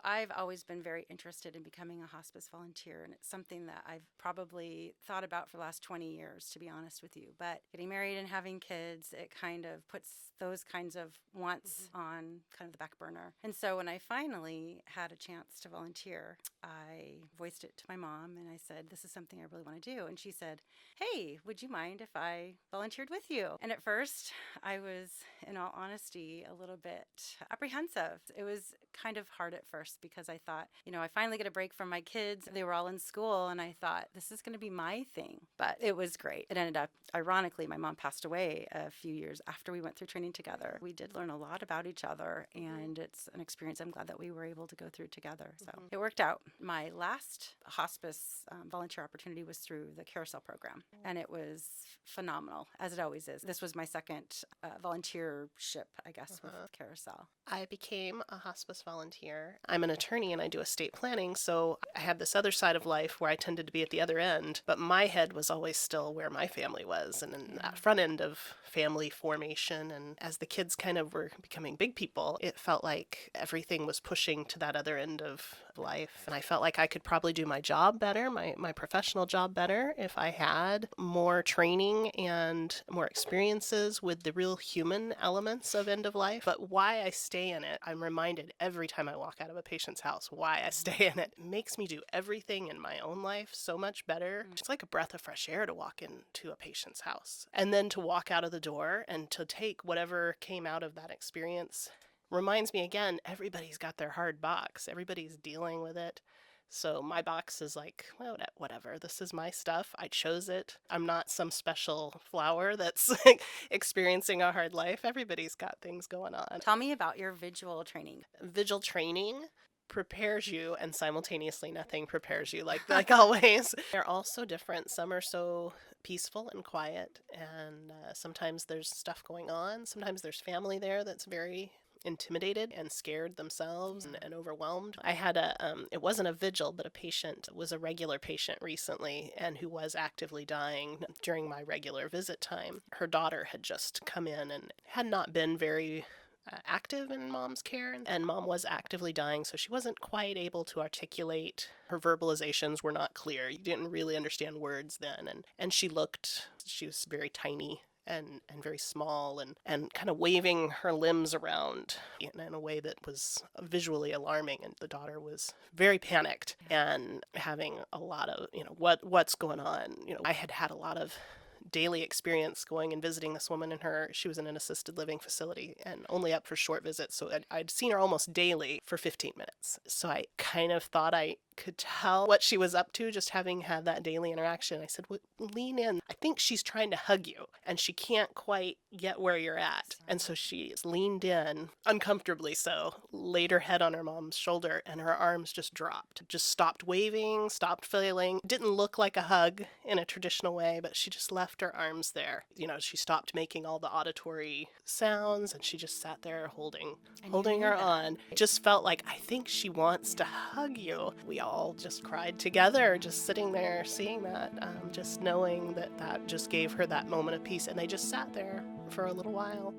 I've always been very interested in becoming a hospice volunteer, and it's something that I've probably thought about for the last 20 years, to be honest with you. But getting married and having kids, it kind of puts those kinds of wants on kind of the back burner. And so when I finally had a chance to volunteer, I voiced it to my mom and I said, this is something I really want to do. And she said, hey, would you mind if I volunteered with you? And at first, I was, in all honesty, a little bit apprehensive. It was kind of hard at first because I thought, I finally get a break from my kids. They were all in school and I thought, this is going to be my thing. But it was great. It ended up, ironically, my mom passed away a few years after we went through training together. We did learn a lot about each other, and it's an experience I'm glad that we were able to go through together. So it worked out. My last hospice volunteer opportunity was through the Carousel program, and it was phenomenal, as it always is. This was my second volunteership, I guess, with Carousel. I became a hospice volunteer. I'm an attorney and I do estate planning, so I have this other side of life where I tended to be at the other end, but my head was always still where my family was and in that front end of family formation. And as the kids kind of were becoming big people, it felt like everything was pushing to that other end of life. And I felt like I could probably do my job better, my professional job better, if I had more training and more experiences with the real human elements of end of life. But why I stay in it, I'm reminded every time I walk out of a patient's house why I stay in it. It makes me do everything in my own life so much better. It's like a breath of fresh air to walk into a patient's house. And then to walk out of the door and to take whatever came out of that experience reminds me again, everybody's got their hard box. Everybody's dealing with it. So my box is like, well, whatever. This is my stuff. I chose it. I'm not some special flower that's experiencing a hard life. Everybody's got things going on. Tell me about your vigil training. Vigil training prepares you, and simultaneously nothing prepares you, like always. They're all so different. Some are so peaceful and quiet, and sometimes there's stuff going on. Sometimes there's family there that's very intimidated and scared themselves and overwhelmed. I had it wasn't a vigil, but a patient was a regular patient recently and who was actively dying during my regular visit time. Her daughter had just come in and had not been very active in mom's care, and mom was actively dying, so she wasn't quite able to articulate. Her verbalizations were not clear. You didn't really understand words then, and she was very tiny and very small and kind of waving her limbs around in a way that was visually alarming. And the daughter was very panicked and having a lot of, what's going on. I had a lot of daily experience going and visiting this woman she was in an assisted living facility and only up for short visits. So I'd seen her almost daily for 15 minutes. So I kind of thought I could tell what she was up to just having had that daily interaction. I said, lean in. I think she's trying to hug you and she can't quite get where you're at. And so she leaned in, uncomfortably so, laid her head on her mom's shoulder and her arms just dropped. Just stopped waving, stopped flailing. Didn't look like a hug in a traditional way, but she just left her arms there. She stopped making all the auditory sounds and she just sat there holding her on. It just felt like, I think she wants to hug you. We all just cried together, just sitting there seeing that, just knowing that just gave her that moment of peace. And they just sat there for a little while.